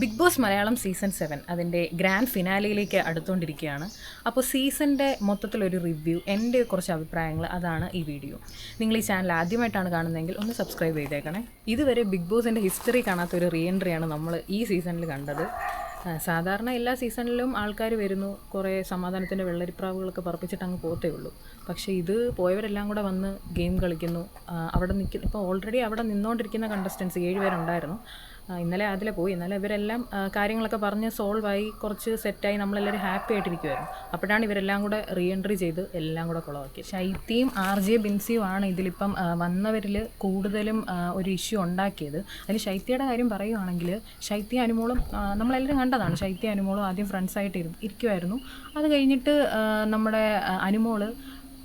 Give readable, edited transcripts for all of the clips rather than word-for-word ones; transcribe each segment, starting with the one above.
Big boss Malayalam season 7 അതിൻ്റെ grand ഫിനാലയിലേക്ക് അടുത്തുകൊണ്ടിരിക്കുകയാണ്. അപ്പോൾ സീസണിൻ്റെ മൊത്തത്തിലൊരു റിവ്യൂ, എൻ്റെ കുറച്ച് അഭിപ്രായങ്ങൾ, അതാണ് ഈ വീഡിയോ. നിങ്ങൾ ഈ ചാനൽ ആദ്യമായിട്ടാണ് കാണുന്നതെങ്കിൽ ഒന്ന് സബ്സ്ക്രൈബ് ചെയ്തേക്കണേ. ഇതുവരെ ബിഗ് ബോസിൻ്റെ ഹിസ്റ്ററി കാണാത്തൊരു റീ എൻട്രിയാണ് നമ്മൾ ഈ സീസണിൽ കണ്ടത്. സാധാരണ എല്ലാ സീസണിലും ആൾക്കാർ വരുന്നു, കുറേ സമാധാനത്തിൻ്റെ വെള്ളരിപ്രാവുകളൊക്കെ പറപ്പിച്ചിട്ട് അങ്ങ് പോത്തേ ഉള്ളൂ. പക്ഷേ ഇത് പോയവരെല്ലാം കൂടെ വന്ന് ഗെയിം കളിക്കുന്നു. അവിടെ ഇപ്പോൾ ഓൾറെഡി അവിടെ നിന്നുകൊണ്ടിരിക്കുന്ന കണ്ടസ്റ്റൻസ് 7 പേരുണ്ടായിരുന്നു. ഇന്നലെ അതിലെ പോയി. ഇന്നലെ ഇവരെല്ലാം കാര്യങ്ങളൊക്കെ പറഞ്ഞ് സോൾവായി, കുറച്ച് സെറ്റായി, നമ്മളെല്ലാവരും ഹാപ്പി ആയിട്ടിരിക്കുമായിരുന്നു. അപ്പോഴാണ് ഇവരെല്ലാം കൂടെ റീ എൻട്രി ചെയ്ത് എല്ലാം കൂടെ കുളമാക്കി. ശൈത്യയും RJ ബിൻസിയും ആണ് ഇതിലിപ്പം വന്നവരിൽ കൂടുതലും ഒരു ഇഷ്യൂ ഉണ്ടാക്കിയത്. അതിൽ ശൈത്യയുടെ കാര്യം പറയുവാണെങ്കിൽ, ശൈത്യ അനുമോളും നമ്മളെല്ലാവരും കണ്ടതാണ്. ശൈത്യ അനുമോളും ആദ്യം ഫ്രണ്ട്സായിട്ട് ഇരിക്കുമായിരുന്നു. അത് കഴിഞ്ഞിട്ട് നമ്മുടെ അനുമോള്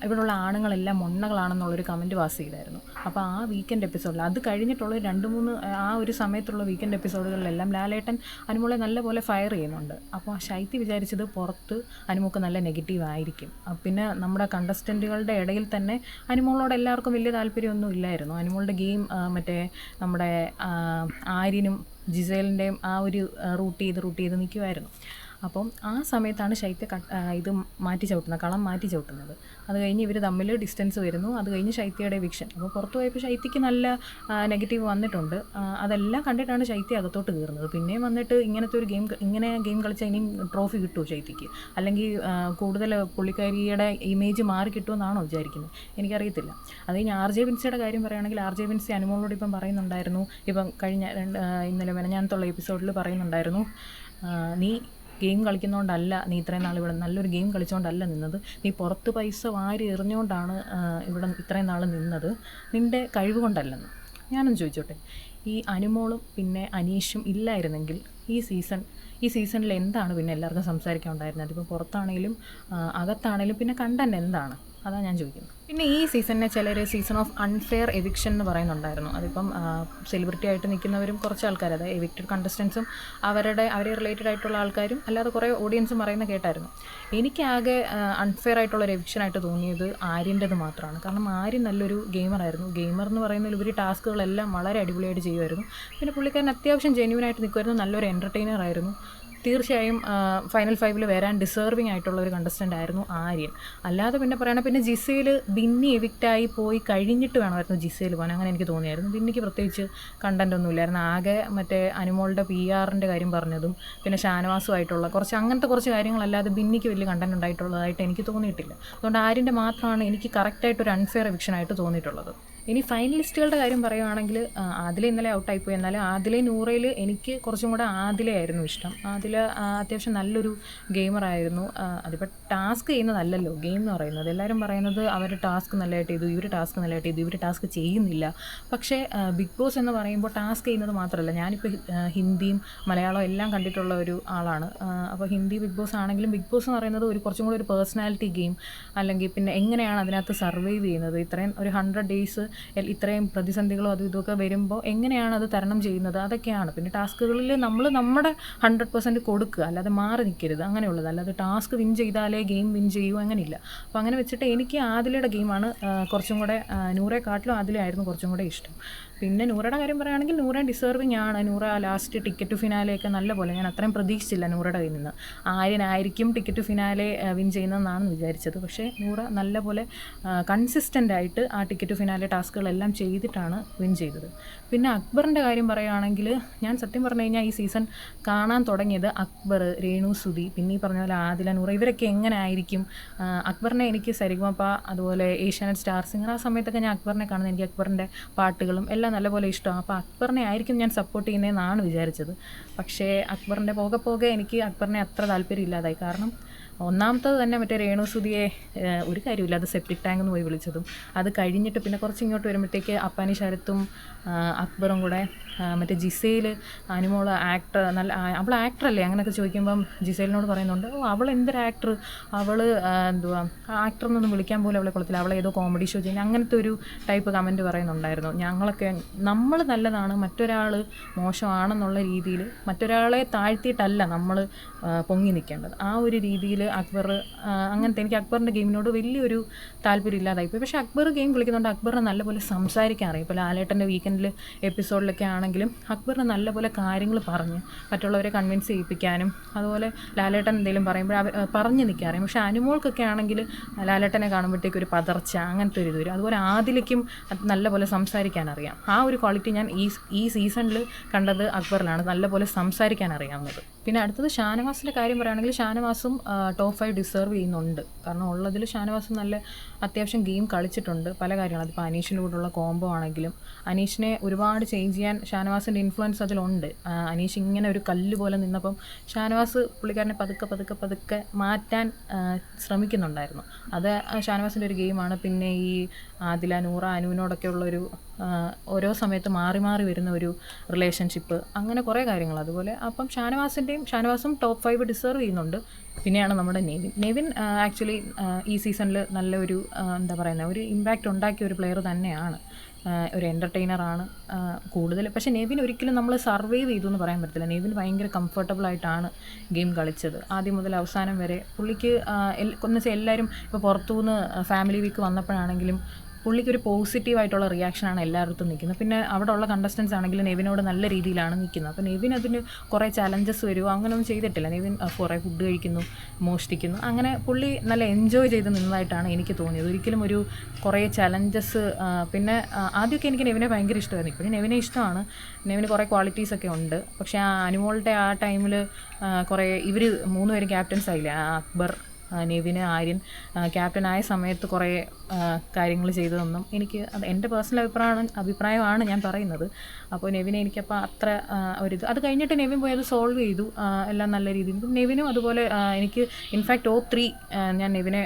ഇവിടെയുള്ള ആണുങ്ങളെല്ലാം മൊണ്ണകളാണെന്നുള്ളൊരു കമൻറ്റ് പാസ് ചെയ്തായിരുന്നു. അപ്പോൾ ആ വീക്കെൻഡ് എപ്പിസോഡിൽ, അത് കഴിഞ്ഞിട്ടുള്ള 2-3 ആ ഒരു സമയത്തുള്ള വീക്കെൻഡ് എപ്പിസോഡുകളിലെല്ലാം ലാലേട്ടൻ അനുമോളെ നല്ലപോലെ ഫയർ ചെയ്യുന്നുണ്ട്. അപ്പോൾ ശൈത്യ വിചാരിച്ചത് പുറത്ത് അനുമോൾക്ക് നല്ല നെഗറ്റീവ് ആയിരിക്കും. പിന്നെ നമ്മുടെ കണ്ടസ്റ്റൻറ്റുകളുടെ ഇടയിൽ തന്നെ അനുമോളോട് എല്ലാവർക്കും വലിയ താല്പര്യമൊന്നും ഇല്ലായിരുന്നു. അനുമോളുടെ ഗെയിം മറ്റേ നമ്മുടെ ആര്യനും ജിസേലിൻ്റെയും ആ ഒരു റൂട്ട് ചെയ്ത് നിൽക്കുമായിരുന്നു. അപ്പം ആ സമയത്താണ് ശൈത്യ ഇത് മാറ്റി ചവിട്ടുന്നത്, കളം മാറ്റി ചവിട്ടുന്നത്. അത് കഴിഞ്ഞ് ഇവർ തമ്മിൽ ഡിസ്റ്റൻസ് വരുന്നു. അത് കഴിഞ്ഞ് ശൈത്യയുടെ എവിക്ഷൻ. അപ്പോൾ പുറത്ത് പോയപ്പോൾ ശൈത്യക്ക് നല്ല നെഗറ്റീവ് വന്നിട്ടുണ്ട്. അതെല്ലാം കണ്ടിട്ടാണ് ശൈത്യ അകത്തോട്ട് കയറുന്നത്. പിന്നെയും വന്നിട്ട് ഇങ്ങനെ ഗെയിം കളിച്ചാൽ ഇനിയും ട്രോഫി കിട്ടുമോ ശൈത്യക്ക്? അല്ലെങ്കിൽ കൂടുതൽ പുള്ളിക്കാരിയുടെ ഇമേജ് മാറി കിട്ടുമെന്നാണോ വിചാരിക്കുന്നത്? എനിക്കറിയത്തില്ല. അത് കഴിഞ്ഞ് RJ ബിൻസിയുടെ കാര്യം പറയുകയാണെങ്കിൽ, RJ ബിൻസി അനുമോളോട് ഇപ്പം പറയുന്നുണ്ടായിരുന്നു, ഇപ്പം കഴിഞ്ഞ ഇന്നലെ മെനഞ്ഞാന്നത്തുള്ള എപ്പിസോഡിൽ പറയുന്നുണ്ടായിരുന്നു, നീ ഗെയിം കളിക്കുന്നതുകൊണ്ടല്ല നീ ഇത്രയും നാൾ ഇവിടെ നല്ലൊരു ഗെയിം കളിച്ചുകൊണ്ടല്ല നിന്നത്, നീ പുറത്ത് പൈസ വാരി എറിഞ്ഞുകൊണ്ടാണ് ഇവിടെ ഇത്രയും നാൾ നിന്നത്, നിൻ്റെ കഴിവ് കൊണ്ടല്ലെന്ന്. ഞാനൊന്ന് ചോദിച്ചോട്ടെ, ഈ അനുമോളും പിന്നെ അനീഷും ഇല്ലായിരുന്നെങ്കിൽ ഈ സീസണിൽ എന്താണ് പിന്നെ എല്ലാവർക്കും സംസാരിക്കാൻ ഉണ്ടായിരുന്നത്? അതിപ്പോൾ പുറത്താണെങ്കിലും അകത്താണെങ്കിലും പിന്നെ കണ്ടന്റ് എന്താണ്? അതാണ് ഞാൻ ചോദിക്കുന്നത്. പിന്നെ ഈ സീസണിനെ ചിലർ സീസൺ ഓഫ് അൺഫെയർ എവിക്ഷൻ എന്ന് പറയുന്നുണ്ടായിരുന്നു. അതിപ്പം സെലിബ്രിറ്റി ആയിട്ട് നിൽക്കുന്നവരും കുറച്ച് ആൾക്കാർ, അതായത് എവിക്റ്റഡ് കണ്ടസ്റ്റൻസും അവരെ റിലേറ്റഡ് ആയിട്ടുള്ള ആൾക്കാരും അല്ലാതെ കുറേ ഓഡിയൻസും പറയുന്ന കേട്ടായിരുന്നു. എനിക്കാകെ അൺഫെയർ ആയിട്ടുള്ളൊരു എവിക്ഷനായിട്ട് തോന്നിയത് ആര്യൻ്റെത് മാത്രമാണ്. കാരണം ആര്യൻ നല്ലൊരു ഗെയിമറായിരുന്നു. ഗെയിമർ എന്ന് പറയുന്നതിൽ ഉപരി ടാസ്കുകളെല്ലാം വളരെ അടിപൊളിയായിട്ട് ചെയ്യുമായിരുന്നു. പിന്നെ പുള്ളിക്കാരൻ അത്യാവശ്യം ജെന്യൂനായിട്ട് നിൽക്കുമായിരുന്നു. നല്ലൊരു എൻ്റർടൈനർ ആയിരുന്നു. തീർച്ചയായും ഫൈനൽ 5 വരാൻ ഡിസേർവിംഗ് ആയിട്ടുള്ള ഒരു കണ്ടസ്റ്റൻ്റ് ആയിരുന്നു ആര്യൻ. അല്ലാതെ പിന്നെ പറയണം, പിന്നെ ജിസേൽ ബിന്നി എവിക്റ്റായി പോയി കഴിഞ്ഞിട്ട് വേണമായിരുന്നു ജിസേൽ പോകാൻ. അങ്ങനെ എനിക്ക് തോന്നിയായിരുന്നു. ബിന്നിക്ക് പ്രത്യേകിച്ച് കണ്ടൻ്റ് ഒന്നും ഇല്ലായിരുന്നു. ആകെ മറ്റേ അനുമോളുടെ PR-ൻ്റെ കാര്യം പറഞ്ഞതും പിന്നെ ഷാനവാസുമായിട്ടുള്ള അങ്ങനത്തെ കുറച്ച് കാര്യങ്ങളല്ലാതെ ബിന്നിക്ക് വലിയ കണ്ടൻ്റ് ഉണ്ടായിട്ടുള്ളതായിട്ട് എനിക്ക് തോന്നിയിട്ടില്ല. അതുകൊണ്ട് ആര്യൻ്റെ മാത്രമാണ് എനിക്ക് കറക്റ്റായിട്ടൊരു അൺഫെയർ എവിക്ഷനായിട്ട് തോന്നിയിട്ടുള്ളത്. ഇനി ഫൈനലിസ്റ്റുകളുടെ കാര്യം പറയുകയാണെങ്കിൽ, ആദില ഇന്നലെ ഔട്ടായിപ്പോയി. എന്നാലും ആദിലെ നൂറയിൽ എനിക്ക് കുറച്ചും കൂടെ ആദിലയായിരുന്നു ഇഷ്ടം. ആദില അത്യാവശ്യം നല്ലൊരു ഗെയിമറായിരുന്നു. അതിപ്പോൾ ടാസ്ക് ചെയ്യുന്നതല്ലല്ലോ ഗെയിം എന്ന് പറയുന്നത്. എല്ലാവരും പറയുന്നത് അവർ ടാസ്ക് നല്ലതായിട്ട് ചെയ്തു, ഇവർ ടാസ്ക് നല്ലതായിട്ട് ചെയ്തു, ഇവർ ടാസ്ക് ചെയ്യുന്നില്ല. പക്ഷേ ബിഗ് ബോസ് എന്ന് പറയുമ്പോൾ ടാസ്ക് ചെയ്യുന്നത് മാത്രമല്ല. ഞാനിപ്പോൾ ഹിന്ദിയും മലയാളവും എല്ലാം കണ്ടിട്ടുള്ള ഒരു ആളാണ്. അപ്പോൾ ഹിന്ദി ബിഗ് ബോസ് ആണെങ്കിലും ബിഗ് ബോസ് എന്ന് പറയുന്നത് കുറച്ചും കൂടി ഒരു പേഴ്സണാലിറ്റി ഗെയിം, അല്ലെങ്കിൽ പിന്നെ എങ്ങനെയാണ് അതിനകത്ത് സർവൈവ് ചെയ്യുന്നത്, ഇത്രയും ഒരു 100 ഡേയ്സ് ഇത്രയും പ്രതിസന്ധികളോ അതും ഇതൊക്കെ വരുമ്പോൾ എങ്ങനെയാണ് അത് തരണം ചെയ്യുന്നത്, അതൊക്കെയാണ്. പിന്നെ ടാസ്കുകളിൽ നമ്മൾ നമ്മുടെ 100% കൊടുക്കുക, അല്ലാതെ മാറി നിൽക്കരുത്, അങ്ങനെയുള്ളത്. അല്ലാതെ ടാസ്ക് വിൻ ചെയ്താലേ ഗെയിം വിൻ ചെയ്യൂ, അങ്ങനെയില്ല. അപ്പോൾ അങ്ങനെ വെച്ചിട്ട് എനിക്ക് ആദിലയുടെ ഗെയിമാണ് കുറച്ചും കൂടെ, നൂറെക്കാട്ടിലും ആദിലയായിരുന്നു കുറച്ചും കൂടെ ഇഷ്ടം. പിന്നെ നൂറയുടെ കാര്യം പറയുകയാണെങ്കിൽ, നൂറ ഡിസേർവിങ് ആണ്. നൂറ ലാസ്റ്റ് ടിക്കറ്റ് ടു ഫിനാലെയൊക്കെ നല്ല പോലെ, ഞാൻ അത്രയും പ്രതീക്ഷിച്ചില്ല നൂറയുടെ കയ്യിൽ നിന്ന്. ആര്യനായിരിക്കും ടിക്കറ്റ് ടു ഫിനാലെ വിൻ ചെയ്യുന്നതെന്നാണ് വിചാരിച്ചത്. പക്ഷേ നൂറ നല്ല പോലെ കൺസിസ്റ്റൻ്റ് ആയിട്ട് ആ ടിക്കറ്റ് ടു ഫിനാലെ ടാസ്കുകളെല്ലാം ചെയ്തിട്ടാണ് വിൻ ചെയ്തത്. പിന്നെ അക്ബറിൻ്റെ കാര്യം പറയുകയാണെങ്കിൽ, ഞാൻ സത്യം പറഞ്ഞു കഴിഞ്ഞാൽ ഈ സീസൺ കാണാൻ തുടങ്ങിയത് അക്ബർ, രേണു സുധി, പിന്നെ ഈ പറഞ്ഞ പോലെ ആദില, നൂറ, ഇവരൊക്കെ എങ്ങനെ ആയിരിക്കും. അക്ബറിനെ എനിക്ക് സരിഗമപ, അതുപോലെ ഏഷ്യാനെറ്റ് സ്റ്റാർ സിംഗർ, ആ സമയത്തൊക്കെ ഞാൻ അക്ബറിനെ കാണുന്നത്. എനിക്ക് അക്ബറിൻ്റെ പാട്ടുകളും എല്ലാം നല്ലപോലെ ഇഷ്ടമാണ്. അപ്പോൾ അക്ബറിനെ ആയിരിക്കും ഞാൻ സപ്പോർട്ട് ചെയ്യുന്നതെന്നാണ് വിചാരിച്ചത്. പക്ഷേ അക്ബറിൻ്റെ പോകെ എനിക്ക് അക്ബറിനെ അത്ര താല്പര്യം ഇല്ലാതായി. കാരണം ഒന്നാമത്തത് തന്നെ മറ്റേ രേണു സുധിയെ ഒരു കാര്യമില്ല, അത് സെപ്റ്റിക് ടാങ്ക് എന്ന് പോയി വിളിച്ചതും, അത് കഴിഞ്ഞിട്ട് പിന്നെ കുറച്ച് ഇങ്ങോട്ട് വരുമ്പോഴത്തേക്ക് അപ്പാനി ശരത്തും അക്ബറും കൂടെ മറ്റേ ജിസേൽ, അനുമോള് ആക്ടർ, നല്ല അവൾ ആക്ടറല്ലേ അങ്ങനെയൊക്കെ ചോദിക്കുമ്പം ജിസേലിനോട് പറയുന്നുണ്ട്, അവൾ എന്തൊരു ആക്ടർ, അവൾ ആക്ടർ എന്നൊന്നും വിളിക്കാൻ പോലും അവളെ കൊള്ളത്തില്ല, അവളെ ഏതോ കോമഡി ഷോ ചെയ്യുന്നത്, അങ്ങനത്തെ ഒരു ടൈപ്പ് കമൻറ്റ് പറയുന്നുണ്ടായിരുന്നു. നമ്മൾ നല്ലതാണ്, മറ്റൊരാൾ മോശമാണെന്നുള്ള രീതിയിൽ, മറ്റൊരാളെ താഴ്ത്തിയിട്ടല്ല നമ്മൾ പൊങ്ങി നിൽക്കേണ്ടത്. ആ ഒരു രീതിയിൽ അക്ബർ അങ്ങനത്തെ എനിക്ക് അക്ബറിൻ്റെ ഗെയിമിനോട് വലിയൊരു താല്പര്യം ഇല്ലാതായിപ്പോയി. പക്ഷേ അക്ബർ ഗെയിം കളിക്കുന്നുണ്ട് അറിയുമ്പോൾ നല്ലപോലെ സംസാരിക്കാൻ അറിയും. ഇപ്പോൾ ലാലേട്ടൻ്റെ വീക്കെൻഡിൽ എപ്പിസോഡിലൊക്കെ ആണെങ്കിലും അക്ബറിന് നല്ലപോലെ കാര്യങ്ങൾ പറഞ്ഞ് മറ്റുള്ളവരെ കൺവിൻസ് ചെയ്യിപ്പിക്കാനും അതുപോലെ ലാലേട്ടൻ എന്തെങ്കിലും പറയുമ്പോൾ പറഞ്ഞു നിൽക്കാൻ അറിയാം. പക്ഷേ അനുമോൾക്കൊക്കെ ആണെങ്കിൽ ലാലേട്ടനെ കാണുമ്പോഴത്തേക്ക് ഒരു പതർച്ച അങ്ങനത്തെ ഒരു ഇത് വരും. അതുപോലെ ആദിലേക്കും നല്ലപോലെ സംസാരിക്കാൻ അറിയാം. ആ ഒരു ക്വാളിറ്റി ഞാൻ ഈ സീസണിൽ കണ്ടത് അക്ബറിലാണ്, നല്ലപോലെ സംസാരിക്കാൻ അറിയാവുന്നത്. പിന്നെ അടുത്തത് ഷാനവാസിൻ്റെ കാര്യം പറയുകയാണെങ്കിൽ ഷാനവാസും ടോപ്പ് 5 ഡിസേർവ് ചെയ്യുന്നുണ്ട്. കാരണം ഉള്ളതിൽ ഷാനവാസും നല്ല അത്യാവശ്യം ഗെയിം കളിച്ചിട്ടുണ്ട് പല കാര്യങ്ങളും. അതിപ്പോൾ അനീഷിൻ്റെ കൂടെയുള്ള കോംബോ ആണെങ്കിലും അനീഷിനെ ഒരുപാട് ചേഞ്ച് ചെയ്യാൻ ഷാനവാസിൻ്റെ ഇൻഫ്ലുവൻസ് അതിലുണ്ട്. അനീഷ് ഇങ്ങനെ ഒരു കല്ല് പോലെ നിന്നപ്പം ഷാനവാസ് പുള്ളിക്കാരനെ പതുക്കെ മാറ്റാൻ ശ്രമിക്കുന്നുണ്ടായിരുന്നു. അത് ഷാനവാസിൻ്റെ ഒരു ഗെയിമാണ്. പിന്നെ ഈ ആദില, നൂറ, അനുവിനോടൊക്കെ ഉള്ളൊരു ഓരോ സമയത്ത് മാറി വരുന്ന ഒരു റിലേഷൻഷിപ്പ്, അങ്ങനെ കുറേ കാര്യങ്ങൾ. അതുപോലെ അപ്പം ഷാനവാസും ടോപ്പ് 5 ഡിസേർവ് ചെയ്യുന്നുണ്ട്. പിന്നെയാണ് നമ്മുടെ നെവിൻ ആക്ച്വലി ഈ സീസണിൽ നല്ലൊരു എന്താ പറയുന്നത്, ഒരു ഇമ്പാക്റ്റ് ഉണ്ടാക്കിയ ഒരു പ്ലെയർ തന്നെയാണ്. ഒരു എൻ്റർടൈനറാണ് കൂടുതൽ. പക്ഷേ നെവിൻ ഒരിക്കലും നമ്മൾ സർവൈവ് ചെയ്തു എന്ന് പറയാൻ പറ്റില്ല. നെവിൻ ഭയങ്കര കംഫർട്ടബിളായിട്ടാണ് ഗെയിം കളിച്ചത് ആദ്യം മുതൽ അവസാനം വരെ. പുള്ളിക്ക് എന്ന് വെച്ചാൽ എല്ലാവരും ഇപ്പോൾ പുറത്തുനിന്ന് ഫാമിലി വീക്ക് വന്നപ്പോഴാണെങ്കിലും പുള്ളിക്കൊരു പോസിറ്റീവായിട്ടുള്ള റിയാക്ഷനാണ് എല്ലായിടത്തും നിൽക്കുന്നത്. പിന്നെ അവിടെ ഉള്ള കണ്ടസ്റ്റൻസ് ആണെങ്കിലും നെവിനോട് നല്ല രീതിയിലാണ് നിൽക്കുന്നത്. അപ്പോൾ നെവിൻ അതിന് കുറേ ചലഞ്ചസ് വരുമോ അങ്ങനെയൊന്നും ചെയ്തിട്ടില്ല. നെവിൻ കുറേ ഫുഡ് കഴിക്കുന്നു, മോഷ്ടിക്കുന്നു, അങ്ങനെ പുള്ളി നല്ല എൻജോയ് ചെയ്ത് നിന്നതായിട്ടാണ് എനിക്ക് തോന്നിയത്. ഒരിക്കലും ഒരു കുറേ ചലഞ്ചസ്. പിന്നെ ആദ്യമൊക്കെ എനിക്ക് നെവിനെ ഭയങ്കര ഇഷ്ടമായിരുന്നു. ഇപ്പോഴും നെവിനെ ഇഷ്ടമാണ്. നെവിന് കുറേ ക്വാളിറ്റീസൊക്കെ ഉണ്ട്. പക്ഷേ ആ അനുമോളുടെ ആ ടൈമിൽ കുറേ ഇവർ 3 പേരും ക്യാപ്റ്റൻസ് ആയില്ലേ, അക്ബർ, നെവിന്, ആര്യൻ ക്യാപ്റ്റനായ സമയത്ത് കുറേ കാര്യങ്ങൾ ചെയ്തതൊന്നും അത് എൻ്റെ പേഴ്സണൽ അഭിപ്രായമാണ് ഞാൻ പറയുന്നത്. അപ്പോൾ നെവിനെ എനിക്കപ്പോൾ അത്ര അത് കഴിഞ്ഞിട്ട് നെവിൻ പോയി അത് സോൾവ് ചെയ്തു എല്ലാം നല്ല രീതിയിൽ. നെവിനും അതുപോലെ എനിക്ക് ഇൻഫാക്ട് ടോപ്പ് 3 ഞാൻ നെവിനെ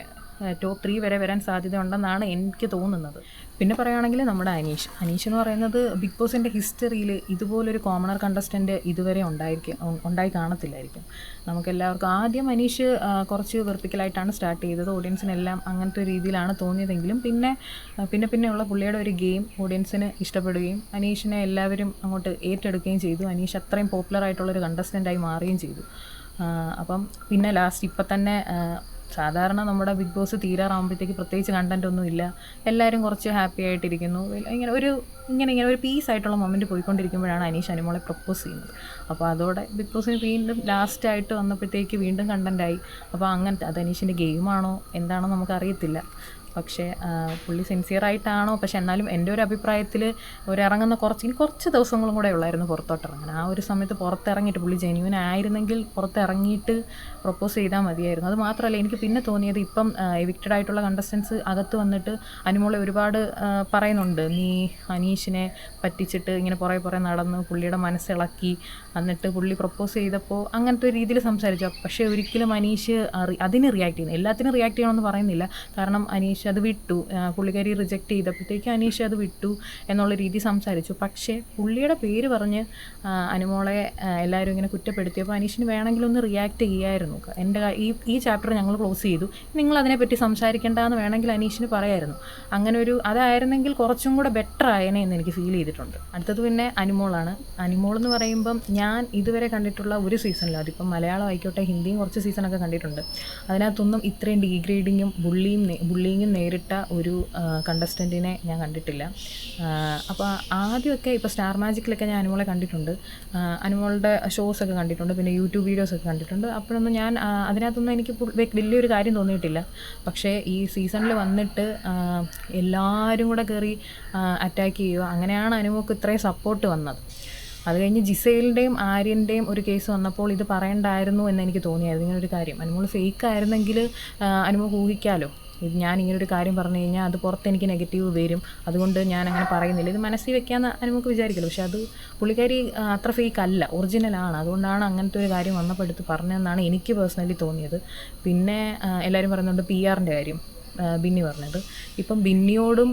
ടോപ്പ് 3 വരെ വരാൻ സാധ്യത ഉണ്ടെന്നാണ് എനിക്ക് തോന്നുന്നത്. പിന്നെ പറയുകയാണെങ്കിൽ നമ്മുടെ അനീഷ് എന്ന് പറയുന്നത് ബിഗ് ബോസിൻ്റെ ഹിസ്റ്ററിയിൽ ഇതുപോലൊരു കോമണർ കണ്ടസ്റ്റൻറ്റ് ഇതുവരെ ഉണ്ടായി കാണത്തില്ലായിരിക്കും. നമുക്കെല്ലാവർക്കും ആദ്യം അനീഷ് കുറച്ച് വെർപ്പിക്കലായിട്ടാണ് സ്റ്റാർട്ട് ചെയ്തത്. ഓഡിയൻസിനെല്ലാം അങ്ങനത്തെ ഒരു രീതിയിലാണ് തോന്നിയതെങ്കിലും പിന്നെയുള്ള പുള്ളിയുടെ ഒരു ഗെയിം ഓഡിയൻസിന് ഇഷ്ടപ്പെടുകയും അനീഷിനെ എല്ലാവരും അങ്ങോട്ട് ഏറ്റെടുക്കുകയും ചെയ്തു. അനീഷ് അത്രയും പോപ്പുലറായിട്ടുള്ളൊരു കണ്ടസ്റ്റൻ്റായി മാറുകയും ചെയ്തു. അപ്പം പിന്നെ ലാസ്റ്റ് ഇപ്പം തന്നെ സാധാരണ നമ്മുടെ ബിഗ് ബോസ് തീരാറാകുമ്പോഴത്തേക്ക് പ്രത്യേകിച്ച് കണ്ടൻ്റ് ഒന്നും ഇല്ല, എല്ലാവരും കുറച്ച് ഹാപ്പി ആയിട്ടിരിക്കുന്നു. ഇങ്ങനെ ഒരു പീസ് ആയിട്ടുള്ള മൊമെൻറ്റ് പോയിക്കൊണ്ടിരിക്കുമ്പോഴാണ് അനീഷ് അനുമോളെ പ്രപ്പോസ് ചെയ്യുന്നത്. അപ്പോൾ അതോടെ ബിഗ് ബോസിന് വീണ്ടും ലാസ്റ്റായിട്ട് വന്നപ്പോഴത്തേക്ക് വീണ്ടും കണ്ടൻ്റായി. അപ്പോൾ അങ്ങനത്തെ അത് അനീഷിൻ്റെ ഗെയിമാണോ എന്താണോ നമുക്കറിയത്തില്ല. പക്ഷേ പുള്ളി സിൻസിയറായിട്ടാണോ, പക്ഷേ എന്നാലും എൻ്റെ ഒരു അഭിപ്രായത്തിൽ ഇറങ്ങുന്ന കുറച്ച് ദിവസങ്ങളും കൂടെ ഉള്ളായിരുന്നു പുറത്തോട്ടിറങ്ങാൻ. ആ ഒരു സമയത്ത് പുറത്തിറങ്ങിയിട്ട് പുള്ളി ജെന്യുവൻ ആയിരുന്നെങ്കിൽ പുറത്തിറങ്ങിയിട്ട് പ്രപ്പോസ് ചെയ്താൽ മതിയായിരുന്നു. അത് മാത്രമല്ല എനിക്ക് പിന്നെ തോന്നിയത് ഇപ്പം എവിക്റ്റഡ് ആയിട്ടുള്ള കണ്ടസ്റ്റൻസ് അകത്ത് വന്നിട്ട് അനുമോളെ ഒരുപാട് പറയുന്നുണ്ട്, നീ അനീഷിനെ പറ്റിച്ചിട്ട് ഇങ്ങനെ പുറകെ നടന്ന് പുള്ളിയുടെ മനസ്സിളക്കി, എന്നിട്ട് പുള്ളി പ്രപ്പോസ് ചെയ്തപ്പോൾ അങ്ങനത്തെ ഒരു രീതിയിൽ സംസാരിച്ചു. പക്ഷേ ഒരിക്കലും അനീഷ് അതിന് റിയാക്ട് ചെയ്യുന്നു, എല്ലാത്തിനും റിയാക്ട് ചെയ്യണമെന്ന് പറയുന്നില്ല. കാരണം അനീഷ് അത് വിട്ടു, പുള്ളിക്കാരി റിജക്റ്റ് ചെയ്തപ്പോഴത്തേക്ക് അനീഷ് അത് വിട്ടു എന്നുള്ള രീതി സംസാരിച്ചു. പക്ഷേ പുള്ളിയുടെ പേര് പറഞ്ഞ് അനുമോളെ എല്ലാവരും ഇങ്ങനെ കുറ്റപ്പെടുത്തിയപ്പോൾ അനീഷിന് വേണമെങ്കിൽ ഒന്ന് റിയാക്ട് ചെയ്യായിരുന്നു. എൻ്റെ ഈ ചാപ്റ്റർ ഞങ്ങൾ ക്ലോസ് ചെയ്തു, നിങ്ങൾ അതിനെപ്പറ്റി സംസാരിക്കേണ്ടതെന്ന് വേണമെങ്കിൽ അനീഷിന് പറയായിരുന്നു. അങ്ങനെ അതായിരുന്നെങ്കിൽ കുറച്ചും കൂടെ ബെറ്റർ ആയേനെ എന്ന് എനിക്ക് ഫീൽ ചെയ്തിട്ടുണ്ട്. അടുത്തത് പിന്നെ അനുമോളാണ്. അനുമോൾ എന്ന് പറയുമ്പം ഞാൻ ഇതുവരെ കണ്ടിട്ടുള്ള ഒരു സീസണിലും, അതിപ്പം മലയാളം ആയിക്കോട്ടെ ഹിന്ദിയും കുറച്ച് സീസണൊക്കെ കണ്ടിട്ടുണ്ട്, അതിനകത്തൊന്നും ഇത്രയും ഡീഗ്രേഡിങ്ങും ബുള്ളിങ്ങും നേരിട്ട ഒരു കണ്ടസ്റ്റൻറ്റിനെ ഞാൻ കണ്ടിട്ടില്ല. അപ്പോൾ ആദ്യമൊക്കെ ഇപ്പോൾ സ്റ്റാർ മാജിക്കിലൊക്കെ ഞാൻ അനുമോളെ കണ്ടിട്ടുണ്ട്, അനുമോളുടെ ഷോസൊക്കെ കണ്ടിട്ടുണ്ട്, പിന്നെ യൂട്യൂബ് വീഡിയോസൊക്കെ കണ്ടിട്ടുണ്ട്. അപ്പോഴൊന്നും ഞാൻ അതിനകത്തൊന്നും എനിക്ക് വലിയൊരു കാര്യം തോന്നിയിട്ടില്ല. പക്ഷേ ഈ സീസണിൽ വന്നിട്ട് എല്ലാവരും കൂടെ കയറി അറ്റാക്ക് ചെയ്യുക, അങ്ങനെയാണ് അനുമോൾക്ക് ഇത്രയും സപ്പോർട്ട് വന്നത്. അത് കഴിഞ്ഞ് ജിസേലിൻ്റെയും ആര്യൻ്റെയും ഒരു കേസ് വന്നപ്പോൾ ഇത് പറയണ്ടായിരുന്നു എന്നെനിക്ക് തോന്നിയായിരുന്നു. ഇങ്ങനൊരു കാര്യം അനുമോൾ ഫേക്ക് ആയിരുന്നെങ്കിൽ അനുമോൾക്ക് ഊഹിക്കാമല്ലോ, ഇത് ഞാൻ ഇങ്ങനൊരു കാര്യം പറഞ്ഞു കഴിഞ്ഞാൽ അത് പുറത്ത് എനിക്ക് നെഗറ്റീവ് വരും, അതുകൊണ്ട് ഞാൻ അങ്ങനെ പറയുന്നില്ല, ഇത് മനസ്സിൽ വെക്കാമെന്ന് അനുമോൾക്ക് വിചാരിക്കുമല്ലോ. പക്ഷേ അത് പുള്ളിക്കാരി അത്ര ഫേക്ക് അല്ല, ഒറിജിനലാണ്. അതുകൊണ്ടാണ് അങ്ങനത്തെ ഒരു കാര്യം വന്നപ്പോൾ എടുത്ത് പറഞ്ഞതെന്നാണ് എനിക്ക് പേഴ്സണലി തോന്നിയത്. പിന്നെ എല്ലാവരും പറയുന്നുണ്ട് PR-ൻ്റെ കാര്യം. ബിന്നി പറഞ്ഞത്. ഇപ്പം ബിന്നിയോടും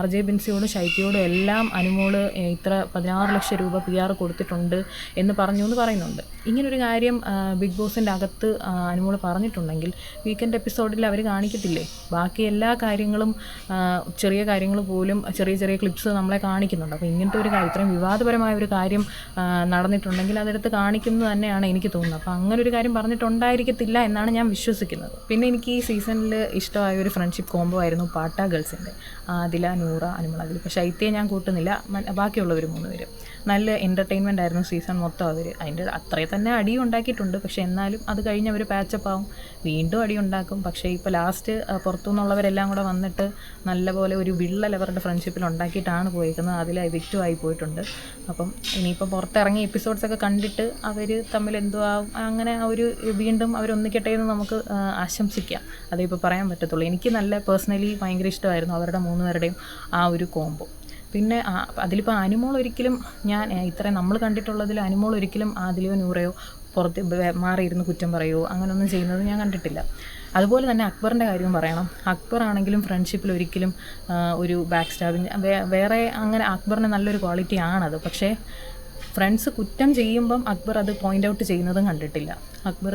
RJ ബിൻസിയോടും ശൈത്യയോടും എല്ലാം അനുമോള് ഇത്ര 16 ലക്ഷം രൂപ PR കൊടുത്തിട്ടുണ്ട് എന്ന് പറയുന്നുണ്ട്. ഇങ്ങനൊരു കാര്യം ബിഗ് ബോസിൻ്റെ അകത്ത് അനുമോള് പറഞ്ഞിട്ടുണ്ടെങ്കിൽ വീക്കെൻഡ് എപ്പിസോഡിൽ അവർ കാണിക്കത്തില്ലേ? ബാക്കി എല്ലാ കാര്യങ്ങളും ചെറിയ കാര്യങ്ങൾ പോലും ചെറിയ ക്ലിപ്സ് നമ്മളെ കാണിക്കുന്നുണ്ട്. അപ്പോൾ ഇങ്ങനത്തെ ഒരു കാര്യം, ഇത്രയും വിവാദപരമായ ഒരു കാര്യം നടന്നിട്ടുണ്ടെങ്കിൽ അതെടുത്ത് കാണിക്കുന്നത് തന്നെയാണ് എനിക്ക് തോന്നുന്നത്. അപ്പോൾ അങ്ങനെ ഒരു കാര്യം പറഞ്ഞിട്ടുണ്ടായിരിക്കത്തില്ല എന്നാണ് ഞാൻ വിശ്വസിക്കുന്നത്. പിന്നെ എനിക്ക് ഈ സീസണിൽ ഇഷ്ടമായ ഒരു ഫ്രണ്ട്ഷിപ്പ് കോംബോ ആയിരുന്നു പാട്ട ഗേൾസിൻ്റെ, ആദില, നൂറ, അനുമോൾ. അതിലിപ്പോൾ ശൈത്യയെ ഞാൻ കൂട്ടുന്നില്ല, ബാക്കിയുള്ളവർ 3 പേര്. നല്ല എൻ്റർടൈൻമെൻ്റ് ആയിരുന്നു സീസൺ മൊത്തം. അതിൻ്റെ അത്രയും തന്നെ അടിയും ഉണ്ടാക്കിയിട്ടുണ്ട്. പക്ഷേ എന്നാലും അത് കഴിഞ്ഞ് അവർ പാച്ചപ്പ് ആവും, വീണ്ടും അടി ഉണ്ടാക്കും. പക്ഷേ ഇപ്പോൾ ലാസ്റ്റ് പുറത്തുനിന്നുള്ളവരെല്ലാം കൂടെ വന്നിട്ട് നല്ലപോലെ ഒരു വിള്ളൽ അവരുടെ ഫ്രണ്ട്ഷിപ്പിൽ ഉണ്ടാക്കിയിട്ടാണ് പോയിരിക്കുന്നത്. അതിൽ എവിക്റ്റും ആയി പോയിട്ടുണ്ട്. അപ്പം ഇനിയിപ്പോൾ പുറത്തിറങ്ങിയ എപ്പിസോഡ്സൊക്കെ കണ്ടിട്ട് അവർ തമ്മിൽ എന്തോ ആവും, അങ്ങനെ വീണ്ടും അവരൊന്നിക്കട്ടെ എന്ന് നമുക്ക് ആശംസിക്കാം. അതിപ്പോൾ പറയാൻ പറ്റത്തുള്ളൂ. എനിക്ക് നല്ല പേഴ്സണലി ഭയങ്കര ഇഷ്ടമായിരുന്നു അവരുടെ 3 പേരുടെയും ആ ഒരു കോംബോ. പിന്നെ അതിലിപ്പോൾ അനുമോൾ ഒരിക്കലും, ഞാൻ ഇത്രയും നമ്മൾ കണ്ടിട്ടുള്ളതിൽ അനുമോൾ ഒരിക്കലും ആദിലയോ നൂറയോ പുറത്ത് മാറിയിരുന്ന് കുറ്റം പറയുമോ അങ്ങനെയൊന്നും ചെയ്യുന്നത് ഞാൻ കണ്ടിട്ടില്ല. അതുപോലെ തന്നെ അക്ബറിൻ്റെ കാര്യവും പറയണം. അക്ബർ ആണെങ്കിലും ഫ്രണ്ട്ഷിപ്പിൽ ഒരിക്കലും ഒരു ബാക്ക് സ്റ്റാബിങ് വേറെ അങ്ങനെ അക്ബറിന് നല്ലൊരു ക്വാളിറ്റി ആണത്. പക്ഷേ ഫ്രണ്ട്സ് കുറ്റം ചെയ്യുമ്പം അക്ബർ അത് പോയിൻ്റ് ഔട്ട് ചെയ്യുന്നതും കണ്ടിട്ടില്ല. അക്ബർ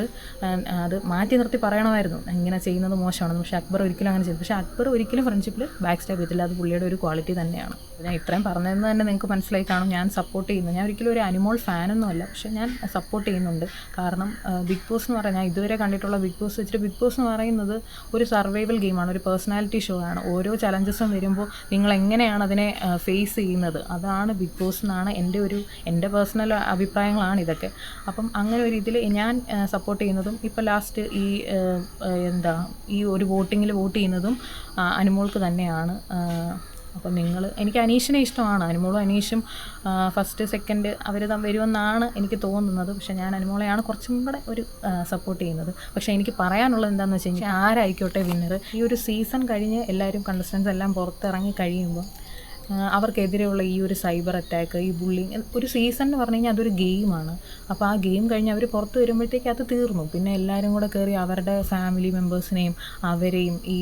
അത് മാറ്റി നിർത്തി പറയണമായിരുന്നു ഇങ്ങനെ ചെയ്യുന്നത് മോശമാണെന്ന്. പക്ഷേ അക്ബർ ഒരിക്കലും അങ്ങനെ ചെയ്തു. പക്ഷേ അക്ബർ ഒരിക്കലും ഫ്രണ്ട്ഷിപ്പിൽ ബാക്ക് സ്റ്റാബ് ചെയ്തില്ല. അത് പുള്ളിയുടെ ഒരു ക്വാളിറ്റി തന്നെയാണ്. ഞാൻ ഇത്രയും പറഞ്ഞതെന്ന് തന്നെ നിങ്ങൾക്ക് മനസ്സിലായി കാണും. ഞാൻ സപ്പോർട്ട് ചെയ്യുന്നു. ഞാൻ ഒരിക്കലും ഒരു അനുമോൾ ഫാനൊന്നുമല്ല, പക്ഷേ ഞാൻ സപ്പോർട്ട് ചെയ്യുന്നുണ്ട്. കാരണം ബിഗ് ബോസ് എന്ന് പറഞ്ഞാൽ, ഞാൻ ഇതുവരെ കണ്ടിട്ടുള്ള ബിഗ് ബോസ് വെച്ചിട്ട് ബിഗ് ബോസ് എന്ന് പറയുന്നത് ഒരു സർവൈവൽ ഗെയിമാണ്, ഒരു പേഴ്സണാലിറ്റി ഷോ ആണ്. ഓരോ ചലഞ്ചസും വരുമ്പോൾ നിങ്ങൾ എങ്ങനെയാണ് അതിനെ ഫേസ് ചെയ്യുന്നത്, അതാണ് ബിഗ് ബോസ് എന്നാണ് എൻ്റെ പേഴ്സണൽ അഭിപ്രായങ്ങളാണ് ഇതൊക്കെ. അപ്പം അങ്ങനെ ഒരു ഇതിൽ ഞാൻ സപ്പോർട്ട് ചെയ്യുന്നതും ഇപ്പോൾ ലാസ്റ്റ് ഈ ഒരു വോട്ടിങ്ങിൽ വോട്ട് ചെയ്യുന്നതും അനുമോൾക്ക് തന്നെയാണ്. അപ്പം എനിക്ക് അനീഷിനെ ഇഷ്ടമാണ്. അനുമോളും അനീഷും ഫസ്റ്റ് സെക്കൻഡ് അവർ വരുമെന്നാണ് എനിക്ക് തോന്നുന്നത്. പക്ഷേ ഞാൻ അനുമോളെയാണ് കുറച്ചും കൂടെ ഒരു സപ്പോർട്ട് ചെയ്യുന്നത്. പക്ഷേ എനിക്ക് പറയാനുള്ളത് എന്താണെന്ന് വെച്ച് കഴിഞ്ഞാൽ, ആരായിക്കോട്ടെ വിന്നർ, ഈ ഒരു സീസൺ കഴിഞ്ഞ് എല്ലാവരും കണ്ടസ്റ്റൻസ് എല്ലാം പുറത്തിറങ്ങി കഴിയുമ്പോൾ അവർക്കെതിരെയുള്ള ഈ ഒരു സൈബർ അറ്റാക്ക്, ഈ ബുള്ളിങ്, ഒരു സീസൺ എന്ന് പറഞ്ഞു കഴിഞ്ഞാൽ അതൊരു ഗെയിമാണ്. അപ്പോൾ ആ ഗെയിം കഴിഞ്ഞ് അവർ പുറത്ത് വരുമ്പോഴത്തേക്ക് അത് തീർന്നു. പിന്നെ എല്ലാവരും കൂടെ കയറി അവരുടെ ഫാമിലി മെമ്പേഴ്സിനെയും അവരെയും ഈ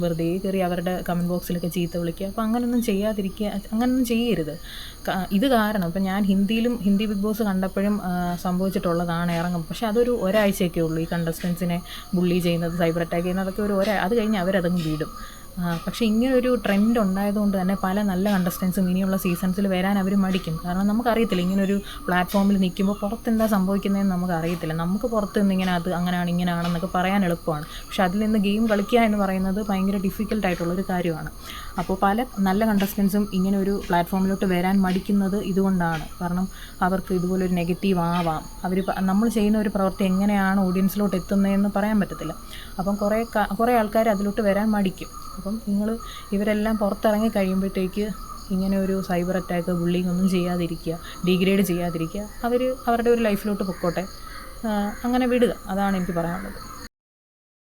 വെറുതെ കയറി അവരുടെ കമൻറ്റ് ബോക്സിലൊക്കെ ചീത്ത വിളിക്കുക. അപ്പോൾ അങ്ങനെയൊന്നും ചെയ്യരുത്. ഇത് കാരണം ഇപ്പം ഞാൻ ഹിന്ദി ബിഗ് ബോസ് കണ്ടപ്പോഴും സംഭവിച്ചിട്ടുള്ളതാണ് ഇറങ്ങും. പക്ഷേ അതൊരു ഒരാഴ്ചയൊക്കെ ഉള്ളൂ. ഈ കണ്ടസ്റ്റൻസിനെ ബുള്ളി ചെയ്യുന്നത്, സൈബർ അറ്റാക്ക് ചെയ്യുന്നതൊക്കെ അത് കഴിഞ്ഞ് അവരതങ്ങ് വിടും. പക്ഷേ ഇങ്ങനൊരു ട്രെൻഡ് ഉണ്ടായതുകൊണ്ട് തന്നെ പല നല്ല കണ്ടസ്റ്റൻസും ഇനിയുള്ള സീസൺസിൽ വരാൻ അവർ മടിക്കും. കാരണം നമുക്കറിയത്തില്ല, ഇങ്ങനൊരു പ്ലാറ്റ്ഫോമിൽ നിൽക്കുമ്പോൾ പുറത്തെന്താ സംഭവിക്കുന്നതെന്ന് നമുക്കറിയത്തില്ല. നമുക്ക് പുറത്ത് നിന്നിങ്ങനെ അത് അങ്ങനെയാണ് ഇങ്ങനെയാണെന്നൊക്കെ പറയാൻ എളുപ്പമാണ്. പക്ഷേ അതിൽ നിന്ന് ഗെയിം കളിക്കുക എന്ന് പറയുന്നത് ഭയങ്കര ഡിഫിക്കൽട്ടായിട്ടുള്ളൊരു കാര്യമാണ്. അപ്പോൾ പല നല്ല കണ്ടസ്റ്റൻസും ഇങ്ങനെ ഒരു പ്ലാറ്റ്ഫോമിലോട്ട് വരാൻ മടിക്കുന്നത് ഇതുകൊണ്ടാണ്. കാരണം അവർക്ക് ഇതുപോലൊരു നെഗറ്റീവ് ആവാം. നമ്മൾ ചെയ്യുന്ന ഒരു പ്രവൃത്തി എങ്ങനെയാണ് ഓഡിയൻസിലോട്ട് എത്തുന്നതെന്ന് പറയാൻ പറ്റത്തില്ല. അപ്പം കുറേ ആൾക്കാർ അതിലോട്ട് വരാൻ മടിക്കും. അപ്പം ഇവരെല്ലാം പുറത്തിറങ്ങി കഴിയുമ്പോഴത്തേക്ക് ഇങ്ങനെ ഒരു സൈബർ അറ്റാക്ക്, ബുള്ളിങ് ഒന്നും ചെയ്യാതിരിക്കുക, ഡീഗ്രേഡ് ചെയ്യാതിരിക്കുക. അവരുടെ ഒരു ലൈഫിലോട്ട് പൊക്കോട്ടെ, അങ്ങനെ വിടുക. അതാണ് എനിക്ക് പറയാനുള്ളത്.